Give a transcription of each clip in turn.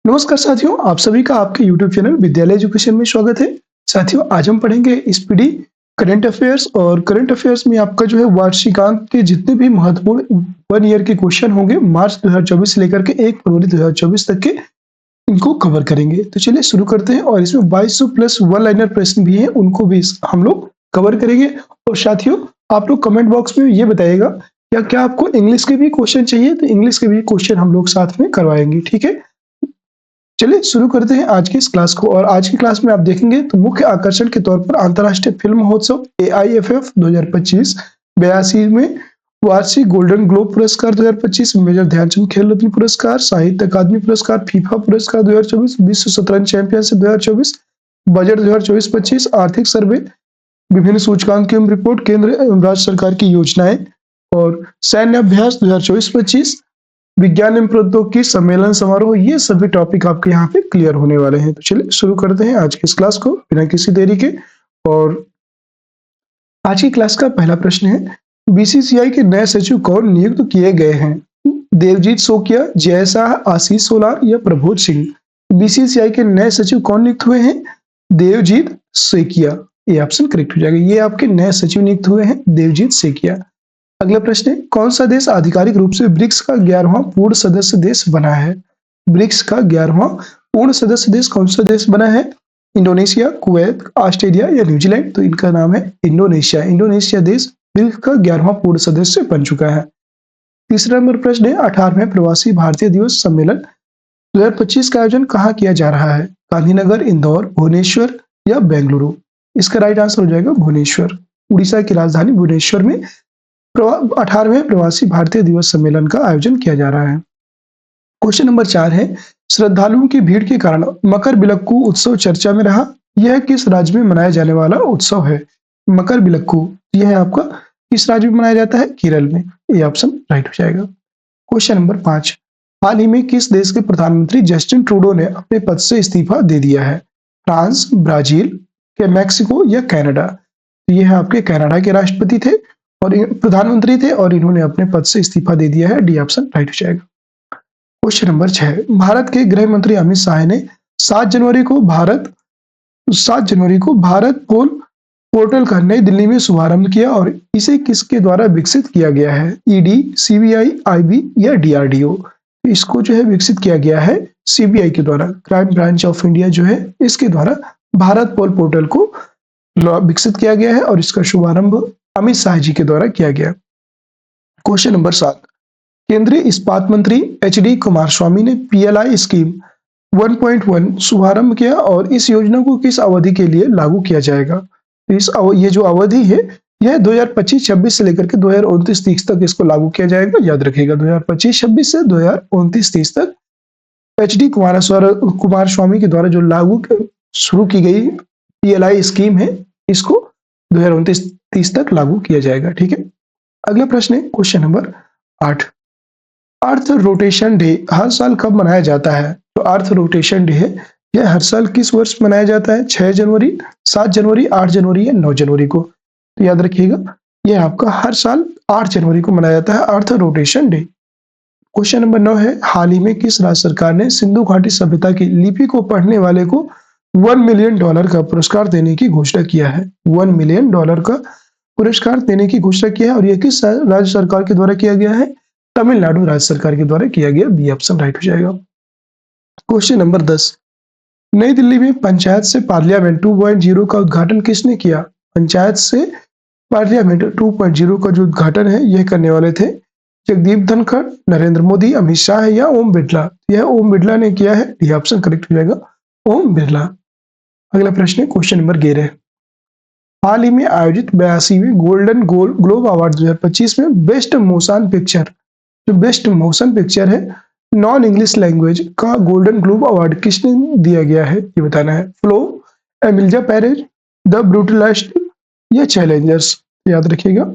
नमस्कार साथियों, आप सभी का आपके YouTube चैनल विद्यालय एजुकेशन में स्वागत है। साथियों, आज हम पढ़ेंगे स्पीडी करंट अफेयर्स और करंट अफेयर्स में आपका जो है वार्षिकांक के जितने भी महत्वपूर्ण 1 ईयर के क्वेश्चन होंगे मार्च 2024 से लेकर के 1 फरवरी 2024 तक के इनको कवर करेंगे। तो चलिए शुरू करते हैं और इसमें 2200 प्लस वन लाइनर प्रश्न भी हैं, उनको भी हम लोग कवर करेंगे। और साथियों, आप लोग कमेंट बॉक्स में ये बताइएगा क्या क्या आपको इंग्लिश के भी क्वेश्चन चाहिए, तो इंग्लिश के भी क्वेश्चन हम लोग साथ में करवाएंगे, ठीक है। चलिए शुरू करते हैं आज की इस क्लास को। और आज की क्लास में आप देखेंगे तो मुख्य आकर्षण के तौर पर अंतर्राष्ट्रीय फिल्म महोत्सव AIFF 2025, 82 में वार्षिक गोल्डन ग्लोब पुरस्कार 2025, मेजर ध्यानचंद खेल रत्न पुरस्कार, साहित्य अकादमी पुरस्कार, फीफा पुरस्कार 2024, विश्व शतरंज चैंपियनशिप 2024, बजट 2024-25, आर्थिक सर्वे, विभिन्न सूचकांक एवं रिपोर्ट, केंद्र एवं राज्य सरकार की योजनाएं और सैन्य अभ्यास 2024-25, विज्ञान एवं प्रौद्योगिकी सम्मेलन समारोह, ये सभी टॉपिक आपके यहाँ पे क्लियर होने वाले हैं। तो चलिए शुरू करते हैं आज की इस क्लास को बिना किसी देरी के। और आज की क्लास का पहला प्रश्न है, BCCI के नए सचिव कौन नियुक्त किए गए हैं? देवजीत सोकिया, जय शाह, आशीष सोलार या प्रभोज सिंह? BCCI के नए सचिव कौन नियुक्त हुए हैं? देवजीत सेकिया, ये ऑप्शन करेक्ट हो जाएगा। ये आपके नए सचिव नियुक्त हुए हैं, देवजीत सेकिया। अगला प्रश्न है, कौन सा देश आधिकारिक रूप से ब्रिक्स का 11वां पूर्ण सदस्य देश बना है? ब्रिक्स का 11वां पूर्ण सदस्य देश कौन सा देश बना है? इंडोनेशिया, कुवैत, ऑस्ट्रेलिया या न्यूजीलैंड? तो इनका नाम है इंडोनेशिया। इंडोनेशिया देश ब्रिक्स का 11वां पूर्ण सदस्य बन चुका है। तीसरा नंबर प्रश्न है, 18वें प्रवासी भारतीय दिवस सम्मेलन 2025 का आयोजन कहाँ किया जा रहा है? गांधीनगर, इंदौर, भुवनेश्वर या बेंगलुरु? इसका राइट आंसर हो जाएगा भुवनेश्वर। उड़ीसा की राजधानी भुवनेश्वर में 18वें प्रवासी भारतीय दिवस सम्मेलन का आयोजन किया जा रहा है। क्वेश्चन नंबर 4 है, श्रद्धालुओं की भीड़ के कारण मकर बिलक्कू उत्सव चर्चा में रहा। यह किस राज्य में मनाया जाने वाला उत्सव है? मकर बिलक्कू यह आपका किस राज्य में मनाया जाता है? केरल में। ये ऑप्शन राइट हो जाएगा। क्वेश्चन नंबर 5, हाल ही में किस देश के प्रधानमंत्री जस्टिन ट्रूडो ने अपने पद से इस्तीफा दे दिया है? फ्रांस, ब्राजील, मैक्सिको या कनाडा? यह आपके कनाडा के राष्ट्रपति थे और प्रधानमंत्री थे और इन्होंने अपने पद से इस्तीफा दे दिया है। डी ऑप्शन राइट हो जाएगा। क्वेश्चन नंबर 6, भारत के गृह मंत्री अमित शाह ने 7 जनवरी को भारत पोल पोर्टल का नई दिल्ली में शुभारंभ किया और इसे किसके द्वारा विकसित किया गया है? ED, CBI, IB या DRDO? इसको जो है विकसित किया गया है CBI के द्वारा, क्राइम ब्रांच ऑफ इंडिया जो है इसके द्वारा भारत पोल पोर्टल को विकसित किया गया है और इसका शुभारंभ अमित शाह जी के द्वारा किया गया। क्वेश्चन नंबर 7, केंद्रीय इस्पात मंत्री HD कुमारस्वामी ने PLI स्कीम 1.1 शुभारंभ किया और इस योजना को किस अवधि के लिए लागू किया जाएगा? ये जो अवधि है यह 2025-26 से लेकर के 2029-30 तक इसको लागू किया जाएगा। याद रखिएगा 2025-26 से 2029-30 तक HD कुमारस्वामी के द्वारा जो शुरू की गई PLI स्कीम है इसको 2029-30 तक लागू किया जाएगा। ठीक है। अगला प्रश्न है question number 8, earth rotation day हर साल कब मनाया जाता है? तो अर्थ रोटेशन डे है यह हर साल किस वर्ष मनाया जाता है? 6 जनवरी, 7 जनवरी, 8 जनवरी या 9 जनवरी को? तो याद रखिएगा यह आपका हर साल 8 जनवरी को मनाया जाता है अर्थ रोटेशन डे। क्वेश्चन नंबर 9 है, हाल ही में किस राज्य सरकार ने सिंधु घाटी सभ्यता की लिपि को पढ़ने वाले को $1 मिलियन का पुरस्कार देने की घोषणा किया है? $1 मिलियन का पुरस्कार देने की घोषणा किया है और यह किस राज्य सरकार के द्वारा किया गया है? तमिलनाडु राज्य सरकार के द्वारा किया गया। बी ऑप्शन राइट हो जाएगा। क्वेश्चन नंबर 10, नई दिल्ली में पंचायत से पार्लियामेंट 2.0 का उद्घाटन किसने किया? पंचायत से पार्लियामेंट 2.0 का जो उद्घाटन है यह करने वाले थे जगदीप धनखड़, नरेंद्र मोदी, अमित शाह या ओम बिरला? यह ओम बिरला ने किया है। डी ऑप्शन करेक्ट हो जाएगा, ओम बिरला। अगला प्रश्न है क्वेश्चन नंबर 11, हाल ही में आयोजित 82वें गोल्डन ग्लोब अवार्ड 2025 में बेस्ट मोशन पिक्चर, जो बेस्ट मोशन पिक्चर है नॉन इंग्लिश लैंग्वेज का गोल्डन ग्लोब अवार्ड किसने दिया गया है? ये बताना है। Flow, Emilia Perez, the brutalist या चैलेंजर्स? याद रखिएगा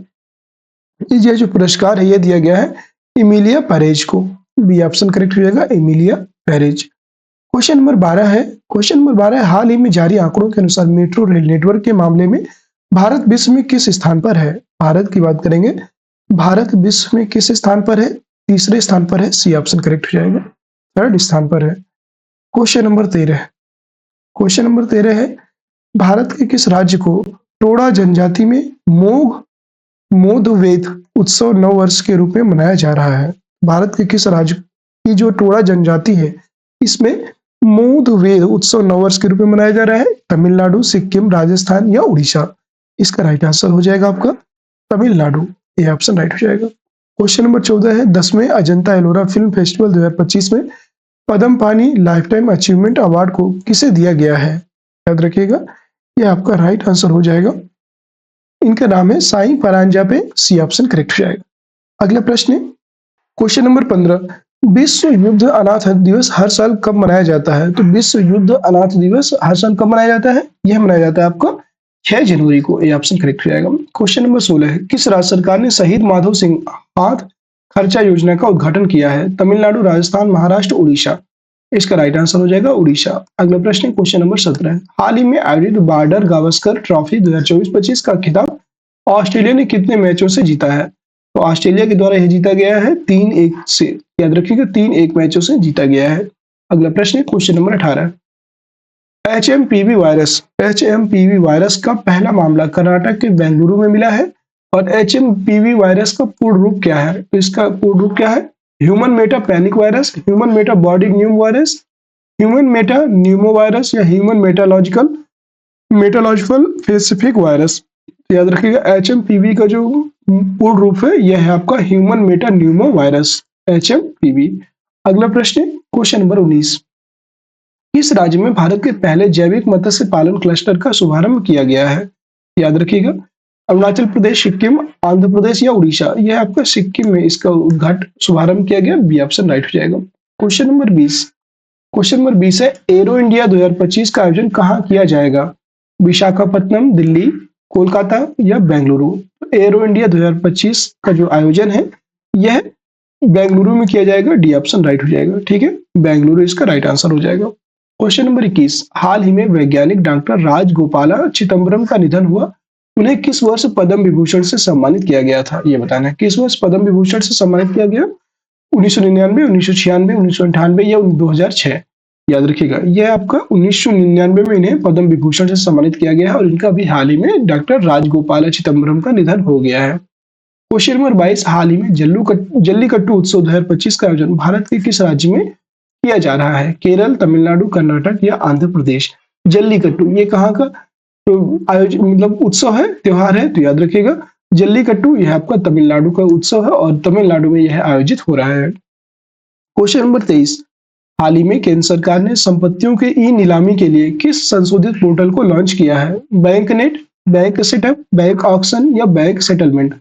ये जो पुरस्कार है यह दिया गया है एमिलिया पेरेज को। बी ऑप्शन करेक्ट हो जाएगा, एमिलिया पेरेज। क्वेश्चन नंबर 12 है, हाल ही में जारी आंकड़ों के अनुसार मेट्रो रेल नेटवर्क के मामले में भारत विश्व में किस स्थान पर है? भारत की बात करेंगे, भारत विश्व में किस स्थान पर है? तीसरे स्थान पर है। सी ऑप्शन करेक्ट हो जाएगा, थर्ड स्थान पर है। Question number 13। क्वेश्चन नंबर 13 है, भारत के किस राज्य को टोडा जनजाति में मोदवेद उत्सव नव वर्ष के रूप में मनाया जा रहा है? भारत के किस राज्य की जो टोडा जनजाति है, इसमें मोदवेद उत्सव नव वर्ष के रूप में मनाया जा रहा है? तमिलनाडु, सिक्किम, राजस्थान या उड़ीसा? इसका राइट आंसर हो जाएगा आपका तमिलनाडु। ये ऑप्शन राइट हो जाएगा। क्वेश्चन नंबर 14 है, 10वें अजंता एलोरा फिल्म फेस्टिवल 2025 में पद्म पानी लाइफ टाइम अचीवमेंट अवार्ड को किसे दिया गया है? याद रखिएगा, ये आपका राइट आंसर हो जाएगा। इनका नाम है साई परांजापे। सी ऑप्शन करेक्ट हो जाएगा। अगला प्रश्न है क्वेश्चन नंबर 15, विश्व युद्ध अनाथ दिवस हर साल कब मनाया जाता है? तो विश्व युद्ध अनाथ दिवस हर साल कब मनाया जाता है? यह मनाया जाता है आपका 6 जनवरी को। ये ऑप्शन करेक्ट हो जाएगा। क्वेश्चन नंबर 16 है, किस राज्य सरकार ने शहीद माधव सिंह हाथ खर्चा योजना का उद्घाटन किया है? तमिलनाडु, राजस्थान, महाराष्ट्र, उड़ीसा? इसका राइट आंसर हो जाएगा उड़ीसा। अगला प्रश्न है क्वेश्चन नंबर 17 है, हाल ही में आयोजित बॉर्डर गावस्कर ट्रॉफी 2024-25 का खिताब ऑस्ट्रेलिया ने कितने मैचों से जीता है? तो ऑस्ट्रेलिया के द्वारा यह जीता गया है 3-1 से। याद रखिएगा, 3-1 मैचों से जीता गया है। अगला प्रश्न है क्वेश्चन नंबर 18, एचएमपीवी वायरस का पहला मामला कर्नाटक के बेंगलुरु में मिला है और एचएमपीवी वायरस का पूर्ण रूप क्या है? तो इसका पूर्ण रूप क्या है? Human meta panic virus, human meta body pneum virus, human meta pneumo virus या ह्यूमन मेटालॉजिकल स्पेसिफिक वायरस? याद रखिएगा, एचएमपीवी का जो पूर्ण रूप है यह है आपका human meta pneumo virus, HMPV. अगला प्रश्न क्वेश्चन नंबर 19, किस राज्य में भारत के पहले जैविक मत्स्य पालन क्लस्टर का शुभारंभ किया गया है? याद रखिएगा, अरुणाचल प्रदेश, सिक्किम, आंध्र प्रदेश या उड़ीसा? यह आपका सिक्किम में इसका उद्घाटन शुभारंभ किया गया। बी ऑप्शन राइट हो जाएगा। क्वेश्चन नंबर 20 है, एरो इंडिया 2025 का आयोजन कहाँ किया जाएगा? विशाखापट्टनम, दिल्ली, कोलकाता या बेंगलुरु? एरो इंडिया 2025 का जो आयोजन है यह बेंगलुरु में किया जाएगा। डी ऑप्शन राइट हो जाएगा। ठीक है, बेंगलुरु इसका राइट आंसर हो जाएगा। क्वेश्चन नंबर 21, हाल ही में वैज्ञानिक डॉक्टर राजगोपाला चिदम्बरम का निधन हुआ, उन्हें किस वर्ष पद्म विभूषण से सम्मानित किया गया था? ये बताना है, किस वर्ष पद्म विभूषण से सम्मानित किया गया? 1999, 1996, 1998 या 2006? याद रखिएगा, यह आपका 1999 में इन्हें पद्म विभूषण से सम्मानित किया गया है और इनका भी हाल ही में डॉक्टर राजगोपाला चिदम्बरम का निधन हो गया है। क्वेश्चन नंबर 22, हाल ही में जल्लीकट्टू उत्सव 2025 का आयोजन भारत के किस राज्य में किया जा रहा है? केरल, तमिलनाडु, कर्नाटक या आंध्र प्रदेश? जल्लीकट्टू ये कहाँ का आयोजन मतलब उत्सव है, त्योहार है? तो याद रखिएगा, जल्लीकट्टू यह आपका तमिलनाडु का उत्सव है और तमिलनाडु में यह आयोजित हो रहा है। क्वेश्चन नंबर 23, हाल ही में केंद्र सरकार ने संपत्तियों के ई नीलामी के लिए किस संशोधित पोर्टल को लॉन्च किया है? Bank net, bank setup, bank auction या बैंक सेटलमेंट?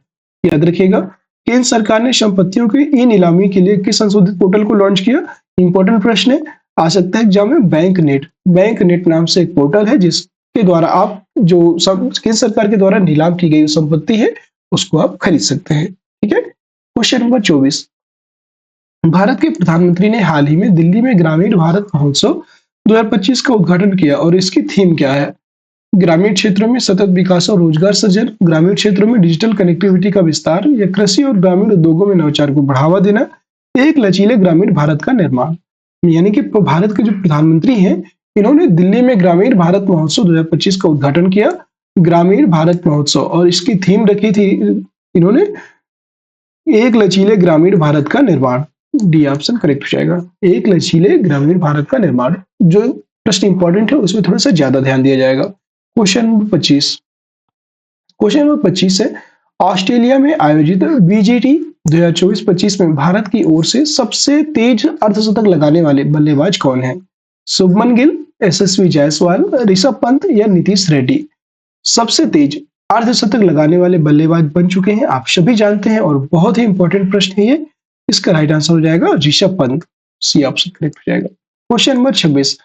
याद रखिएगा, केंद्र सरकार ने संपत्तियों के ई नीलामी के लिए किस संशोधित पोर्टल को लॉन्च किया? इंपॉर्टेंट प्रश्न है, आ सकता है एग्जाम में। बैंक नेट नाम से एक पोर्टल है जिसके द्वारा आप जो केंद्र सरकार के द्वारा नीलाम की गई संपत्ति है उसको आप खरीद सकते हैं। ठीक है। क्वेश्चन नंबर 24, भारत के प्रधानमंत्री ने हाल ही में दिल्ली में ग्रामीण भारत महोत्सव 2025 का उद्घाटन किया और इसकी थीम क्या है? ग्रामीण क्षेत्रों में सतत विकास और रोजगार सृजन, ग्रामीण क्षेत्रों में डिजिटल कनेक्टिविटी का विस्तार या कृषि और ग्रामीण उद्योगों में नवाचार को बढ़ावा देना, एक लचीले ग्रामीण भारत का निर्माण। यानी कि भारत के जो प्रधानमंत्री हैं इन्होंने दिल्ली में ग्रामीण भारत महोत्सव 2025 का उद्घाटन किया, ग्रामीण भारत महोत्सव, और इसकी थीम रखी थी इन्होंने एक लचीले ग्रामीण भारत का निर्माण। डी ऑप्शन करेक्ट हो जाएगा, एक लचीले ग्रामीण भारत का निर्माण। जो प्रश्न इंपॉर्टेंट है उसमें थोड़ा सा ज्यादा ध्यान दिया जाएगा। क्वेश्चन नंबर 25 है, ऑस्ट्रेलिया में आयोजित बीजीटी 2024-25 में भारत की ओर से सबसे तेज अर्धशतक लगाने वाले बल्लेबाज कौन है? शुभमन गिल, यशस्वी जायसवाल, ऋषभ पंत या नीतीश रेड्डी? सबसे तेज अर्धशतक लगाने वाले बल्लेबाज बन चुके हैं, आप सभी जानते हैं, और बहुत ही इंपॉर्टेंट प्रश्न है ये। इसका राइट आंसर हो जाएगा Rishabh Pant. C option correct हो जाएगा। क्वेश्चन नंबर 26,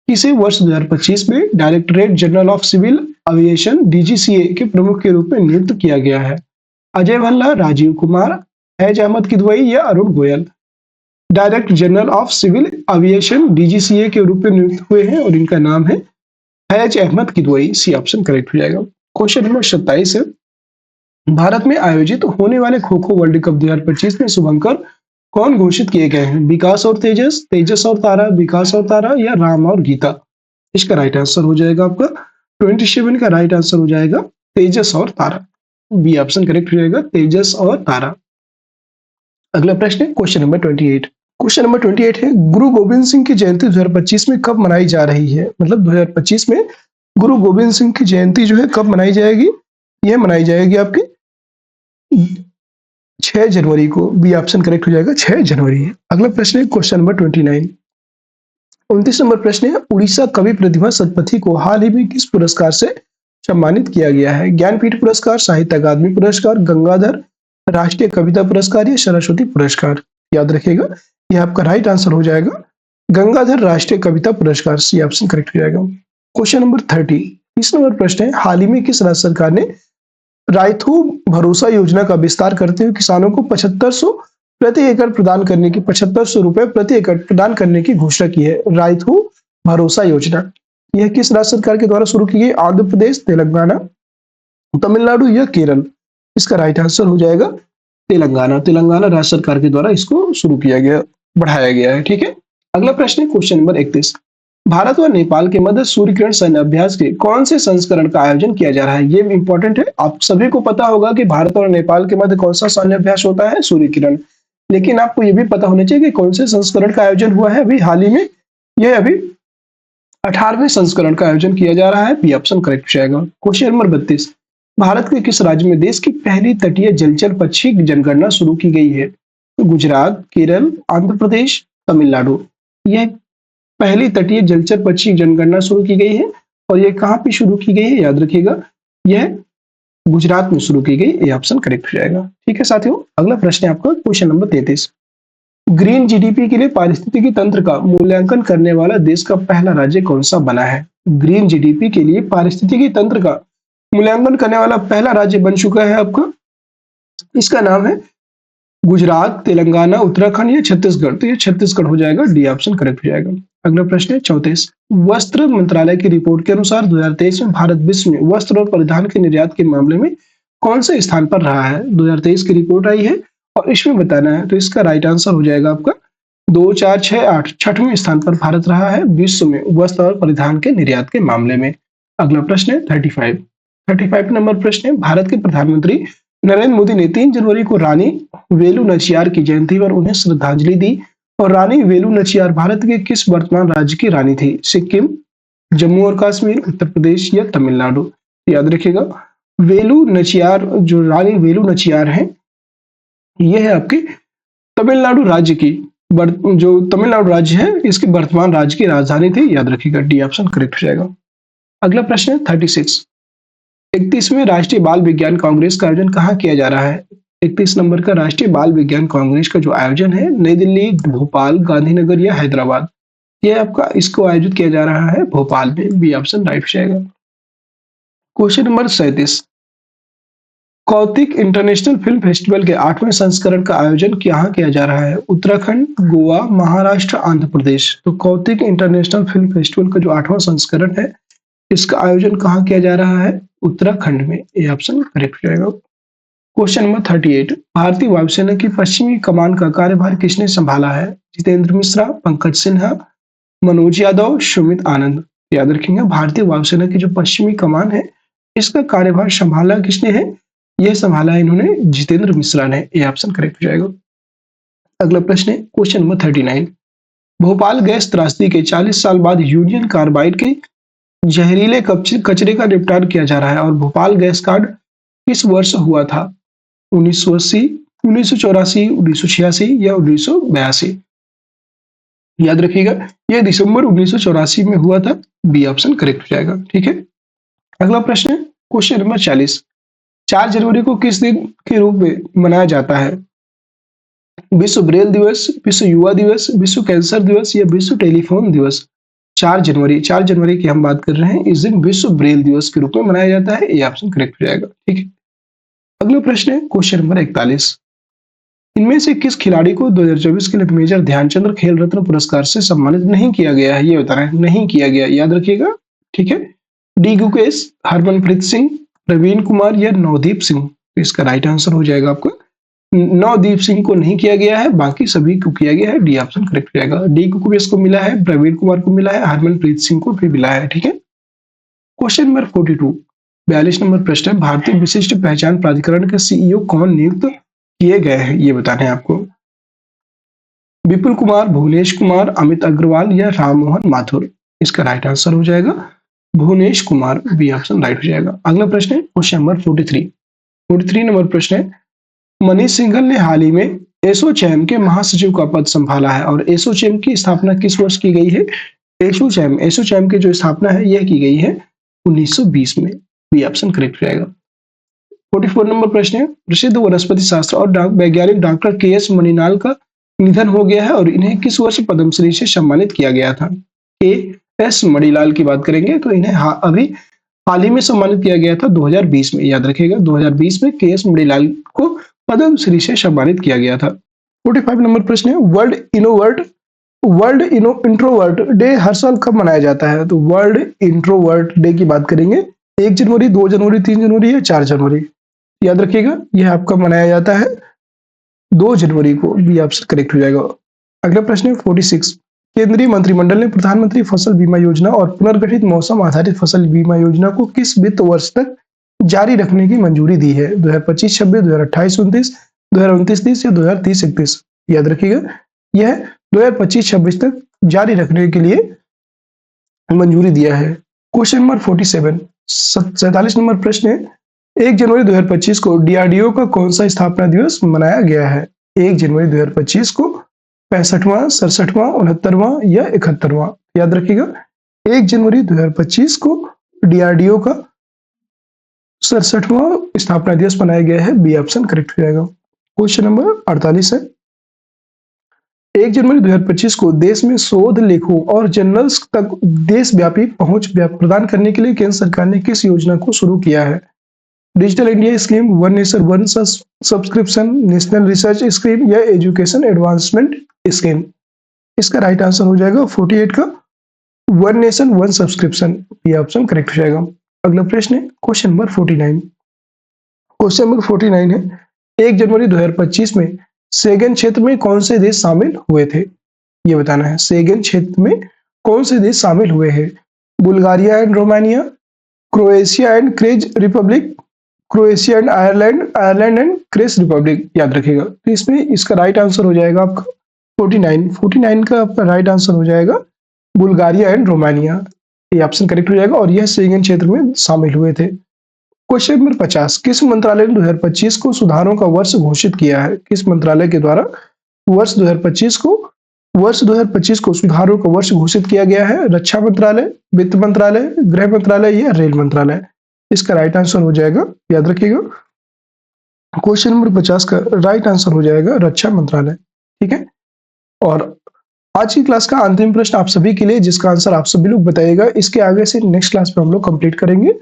किसे वर्ष 2025 में directorate general of civil aviation DGCA के प्रमुख के रूप में नियुक्त किया गया है? अजय भल्ला, राजीव कुमार, फैज अहमद किदवई या Arun Goyal? Director general of civil aviation DGCA के रूप में नियुक्त हुए हैं और इनका नाम है Faiz Ahmed Kidwai. C option correct हो जाएगा। क्वेश्चन नंबर 27 है, भारत में आयोजित होने वाले खो खो वर्ल्ड कप 2025 में शुभंकर कौन घोषित किए गए हैं? विकास और तेजस, तेजस और तारा, विकास और तारा या राम और गीता? इसका राइट आंसर हो जाएगा आपका 27 का राइट आंसर हो जाएगा तेजस और तारा। बी ऑप्शन करेक्ट हो जाएगा, तेजस और तारा। अगला प्रश्न है क्वेश्चन नंबर 28। क्वेश्चन नंबर 28 है गुरु गोविंद सिंह की जयंती 2025 में कब मनाई जा रही है? मतलब 2025 में गुरु गोविंद सिंह की जयंती जो है कब मनाई जाएगी? यह मनाई जाएगी आपकी 6 जनवरी को। बी ऑप्शन करेक्ट हो जाएगा 6 जनवरी। अगला प्रश्न है क्वेश्चन नंबर 29। 29 नंबर प्रश्न है उड़ीसा कवि प्रतिभा सतपथी को हाल ही में किस पुरस्कार से सम्मानित किया गया है? ज्ञानपीठ पुरस्कार, साहित्य अकादमी पुरस्कार, गंगाधर राष्ट्रीय कविता पुरस्कार या सरस्वती पुरस्कार? याद रखिएगा, यह आपका राइट आंसर हो जाएगा गंगाधर राष्ट्रीय कविता पुरस्कार। सी ऑप्शन करेक्ट हो जाएगा। Question number 30। 30 नंबर प्रश्न है हाल ही में किस राज्य सरकार ने रायथू भरोसा योजना का विस्तार करते हुए किसानों को 7500 प्रति एकड़ प्रदान करने की 7500 रुपए प्रति एकड़ प्रदान करने की घोषणा की है? रायथू भरोसा योजना यह किस राज्य सरकार के द्वारा शुरू की गई? आंध्र प्रदेश, तेलंगाना, तमिलनाडु या केरल? इसका राइट आंसर हो जाएगा तेलंगाना। तेलंगाना राज्य सरकार के द्वारा इसको शुरू किया गया, बढ़ाया गया है। ठीक है। अगला प्रश्न है क्वेश्चन नंबर 31। भारत और नेपाल के मध्य सूर्य किरण सैन्य अभ्यास के कौन से संस्करण का आयोजन किया जा रहा है? ये इंपॉर्टेंट है। आप सभी को पता होगा कि भारत और नेपाल के मध्य कौन सा सैन्य अभ्यास होता है? सूर्य किरण। लेकिन आपको यह भी पता होना चाहिए कि कौन से संस्करण का आयोजन हुआ है अभी हाल ही में। यह अभी 18वें संस्करण का आयोजन किया जा रहा है। बी ऑप्शन करेक्ट हो जाएगा। Question number 32। भारत के किस राज्य में देश की पहली तटीय जलचर पक्षी जनगणना शुरू की गई है? तो गुजरात, केरल, आंध्र प्रदेश, तमिलनाडु। यह पहली तटीय जलचर पक्षी जनगणना शुरू की गई है और यह कहाँ पे शुरू की गई है? याद रखिएगा, यह गुजरात में शुरू की गई। ये ऑप्शन करेक्ट हो जाएगा। ठीक है साथियों। अगला प्रश्न है आपका क्वेश्चन नंबर 33। ग्रीन जीडीपी के लिए पारिस्थितिकी तंत्र का मूल्यांकन करने वाला देश का पहला राज्य कौन सा बना है? ग्रीन जीडीपी के लिए पारिस्थितिकी तंत्र का मूल्यांकन करने वाला पहला राज्य बन चुका है आपका। इसका नाम है गुजरात, तेलंगाना, उत्तराखंड या छत्तीसगढ़। तो ये छत्तीसगढ़ हो जाएगा। डी ऑप्शन करेक्ट हो जाएगा। अगला प्रश्न है 34। वस्त्र मंत्रालय की रिपोर्ट के अनुसार 2023 में भारत विश्व में वस्त्र और परिधान के निर्यात के मामले में कौन से स्थान पर रहा है? 2023 की रिपोर्ट आई है और इसमें बताना है। तो इसका राइट आंसर हो जाएगा आपका 2, 4, 6, 8 छठवें स्थान पर भारत रहा है विश्व में वस्त्र और परिधान के निर्यात के मामले में। अगला प्रश्न है 35 नंबर प्रश्न है भारत के प्रधानमंत्री नरेंद्र मोदी ने 3 जनवरी को रानी वेलु नाचियार की जयंती पर उन्हें श्रद्धांजलि दी और रानी वेलु नाचियार भारत के किस वर्तमान राज्य की रानी थी? सिक्किम, जम्मू और कश्मीर, उत्तर प्रदेश या तमिलनाडु? याद रखिएगा, वेलु नाचियार जो रानी वेलु नाचियार है यह है आपकी तमिलनाडु राज्य की, जो तमिलनाडु राज्य है इसके वर्तमान राज्य की राजधानी थी। याद रखिएगा, डी ऑप्शन करेक्ट हो जाएगा। अगला प्रश्न है 36। 31वें राष्ट्रीय बाल विज्ञान कांग्रेस का आयोजन कहाँ किया जा रहा है? 31 नंबर का राष्ट्रीय बाल विज्ञान कांग्रेस का जो आयोजन है नई दिल्ली, भोपाल, गांधीनगर या हैदराबाद? यह आपका इसको आयोजित किया जा रहा है भोपाल में। बी ऑप्शन राइट हो जाएगा। Question number 37। Kautik international film festival के 8वें संस्करण का आयोजन कहाँ किया जा रहा है? उत्तराखंड, गोवा, महाराष्ट्र, आंध्र प्रदेश? तो कौतिक इंटरनेशनल फिल्म फेस्टिवल का जो 8वां संस्करण है इसका आयोजन कहाँ किया जा रहा है? उत्तराखंड में। ये ऑप्शन करेक्ट हो जाएगा। Question number 38। भारतीय वायुसेना की पश्चिमी कमान का कार्यभार किसने संभाला है? जितेंद्र मिश्रा, पंकज सिन्हा, मनोज यादव, सुमित आनंद? याद रखेंगे, भारतीय वायुसेना की जो पश्चिमी कमान है इसका कार्यभार संभाला किसने है? यह संभाला है इन्होंने जितेंद्र मिश्रा ने। यह ऑप्शन करेक्ट हो जाएगा। अगला प्रश्न है क्वेश्चन नंबर 39। भोपाल गैस त्रासदी के 40 साल बाद यूनियन कार्बाइड के जहरीले कचरे का निपटान किया जा रहा है और भोपाल गैस कांड किस वर्ष हुआ था? 1980, 1984, 1986 या 1982? याद रखिएगा, यह दिसंबर 1984 में हुआ था। बी ऑप्शन करेक्ट हो जाएगा। ठीक है। अगला प्रश्न है क्वेश्चन नंबर 40। 4 जनवरी को किस दिन के रूप में मनाया जाता है? विश्व ब्रेल दिवस, विश्व युवा दिवस, विश्व कैंसर दिवस या विश्व टेलीफोन दिवस? 4 जनवरी की हम बात कर रहे हैं। इस दिन विश्व ब्रेल दिवस के रूप में मनाया जाता है। ये ऑप्शन करेक्ट हो जाएगा। ठीक है। अगला प्रश्न है क्वेश्चन नंबर 41। इनमें से किस खिलाड़ी को 2024 के लिए मेजर ध्यानचंद खेल रत्न पुरस्कार से सम्मानित नहीं किया गया है? ये बताना है, नहीं किया गया। याद रखिएगा। ठीक है। डी गुकेश, हरमनप्रीत सिंह, प्रवीण कुमार या नवदीप सिंह? इसका राइट आंसर हो जाएगा आपका नवदीप सिंह को नहीं किया गया है, बाकी सभी को किया गया है। डी ऑप्शन करेक्ट हो जाएगा। डी कुकरेश को मिला है, प्रवीण कुमार को मिला है, हरमनप्रीत सिंह को भी मिला है। ठीक है। क्वेश्चन नंबर 42, 42 नंबर प्रश्न है, भारतीय विशिष्ट पहचान प्राधिकरण के सीईओ कौन नियुक्त किए गए हैं, ये बताना है आपको। विपुल कुमार, भुवनेश कुमार, अमित अग्रवाल या राममोहन माथुर। इसका राइट आंसर हो जाएगा Bhuvnesh Kumar, B option right हो जाएगा। अगला प्रश्न है क्वेश्चन नंबर 43 नंबर प्रश्न है, मनीष सिंघल ने हाल ही में एसोचैम के महासचिव का पद संभाला है और एसोचैम की स्थापना किस वर्ष की गई है? एसोचैम की जो स्थापना है यह की गई है 1920 में। बी ऑप्शन करेक्ट हो जाएगा। 44 नंबर प्रश्न है, प्रसिद्ध वनस्पति शास्त्र और वैज्ञानिक डॉक्टर के.एस. मणिलाल का निधन हो गया है और इन्हें किस वर्ष पद्मश्री से सम्मानित किया गया था? के.एस. मणिलाल की बात करेंगे तो इन्हें अभी हाल ही में सम्मानित किया गया था 2020 में। याद रखिएगा 2020 में के.एस. मणिलाल को पद्मश्री से सम्मानित किया गया था। 45 नंबर प्रश्न है, वर्ल्ड इंट्रोवर्ट डे हर साल कब मनाया जाता है? तो वर्ल्ड इंट्रोवर्ट डे की बात करेंगे 1 जनवरी, 2 जनवरी, 3 जनवरी या 4 जनवरी। याद रखिएगा यह आपका मनाया जाता है 2 जनवरी को। बी ऑप्शन करेक्ट हो जाएगा। अगला प्रश्न है 46, केंद्रीय मंत्रिमंडल ने प्रधानमंत्री फसल बीमा योजना और पुनर्गठित मौसम आधारित फसल बीमा योजना को किस वित्त वर्ष तक जारी रखने की मंजूरी दी है? 2025-26, 2028-29, 2029-30 या 2030-31। याद रखिएगा यह 2025-26 तक जारी रखने के लिए मंजूरी दिया है। क्वेश्चन नंबर 47, 47 नंबर प्रश्न है, 1 जनवरी 2025 को डीआरडीओ का कौन सा स्थापना दिवस मनाया गया है? 1 जनवरी 2025 को 65वां, 67वां, 69वां या 71वां। याद रखिएगा 1 जनवरी 2025 को डीआरडीओ का 67वां स्थापना दिवस मनाया गया है। बी ऑप्शन करेक्ट हो जाएगा। क्वेश्चन नंबर 48 है, 1 जनवरी 2025 को देश में शोध लेखों और जर्नल्स तक देशव्यापी पहुंच प्रदान करने के लिए केंद्र सरकार ने किस योजना को शुरू किया है? Digital India scheme, one nation one subscription, national research scheme या एजुकेशन एडवांसमेंट स्कीम। इसका राइट आंसर हो जाएगा 48 का वन नेशन वन सब्सक्रिप्शन। ये ऑप्शन करेक्ट हो जाएगा। अगला प्रश्न है क्वेश्चन नंबर 49। क्वेश्चन नंबर 49 है, 1 जनवरी 2025 में शेंगेन क्षेत्र में कौन से देश शामिल हुए थे? ये बताना है शेंगेन क्षेत्र में कौन से देश शामिल हुए हैं? Bulgaria and Romania, Croatia and craze Republic, Croatia and Ireland, Ireland and craze Republic. याद रखिएगा तो इसमें इसका राइट आंसर हो जाएगा आपका 49 का आपका राइट आंसर हो जाएगा बुल्गारिया एंड रोमानिया। ये ऑप्शन करेक्ट हो जाएगा और यह शेंगेन क्षेत्र में शामिल हुए थे। क्वेश्चन नंबर 50, किस मंत्रालय ने 2025 को सुधारों का वर्ष घोषित किया है? किस मंत्रालय के द्वारा वर्ष 2025 को सुधारों का वर्ष घोषित किया गया है? रक्षा मंत्रालय, वित्त मंत्रालय, गृह मंत्रालय या रेल मंत्रालय। इसका राइट आंसर हो जाएगा, याद रखिएगा क्वेश्चन नंबर 50 का राइट आंसर हो जाएगा रक्षा मंत्रालय। ठीक है। और आज की क्लास का अंतिम प्रश्न आप सभी के लिए, जिसका आंसर आप सभी लोग बताइएगा। इसके आगे से नेक्स्ट क्लास में हम लोग कंप्लीट करेंगे।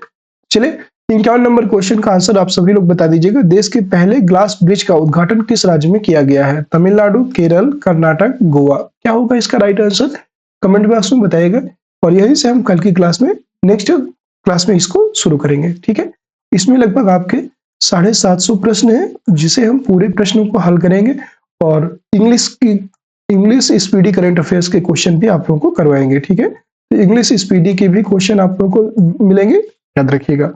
चलिए 51 नंबर क्वेश्चन का आंसर आप सभी लोग बता दीजिएगा। देश के पहले ग्लास ब्रिज का उद्घाटन किस राज्य में किया गया है? तमिलनाडु, केरल, कर्नाटक, गोवा। क्या होगा इसका राइट आंसर? कमेंट बॉक्स में बताइएगा। और यहीं से हम कल की क्लास में नेक्स्ट क्लास में इसको शुरू करेंगे। ठीक है। इसमें लगभग आपके 750 प्रश्न है, जिसे हम पूरे प्रश्नों को हल करेंगे और इंग्लिश स्पीडी करंट अफेयर्स के क्वेश्चन भी आप लोगों को करवाएंगे। ठीक है। तो इंग्लिश स्पीडी के भी क्वेश्चन आप लोगों को मिलेंगे, याद रखिएगा।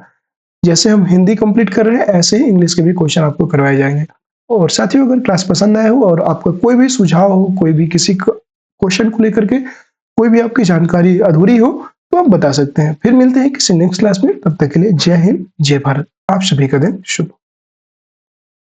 जैसे हम हिंदी कंप्लीट कर रहे हैं ऐसे ही इंग्लिश के भी क्वेश्चन आपको करवाए जाएंगे। और साथियों अगर क्लास पसंद आया हो और आपका कोई भी सुझाव हो, कोई भी किसी क्वेश्चन को लेकर के कोई भी आपकी जानकारी अधूरी हो तो आप बता सकते हैं। फिर मिलते हैं किसी नेक्स्ट क्लास में। तब तक के लिए जय हिंद, जय भारत। आप सभी का दिन शुभ।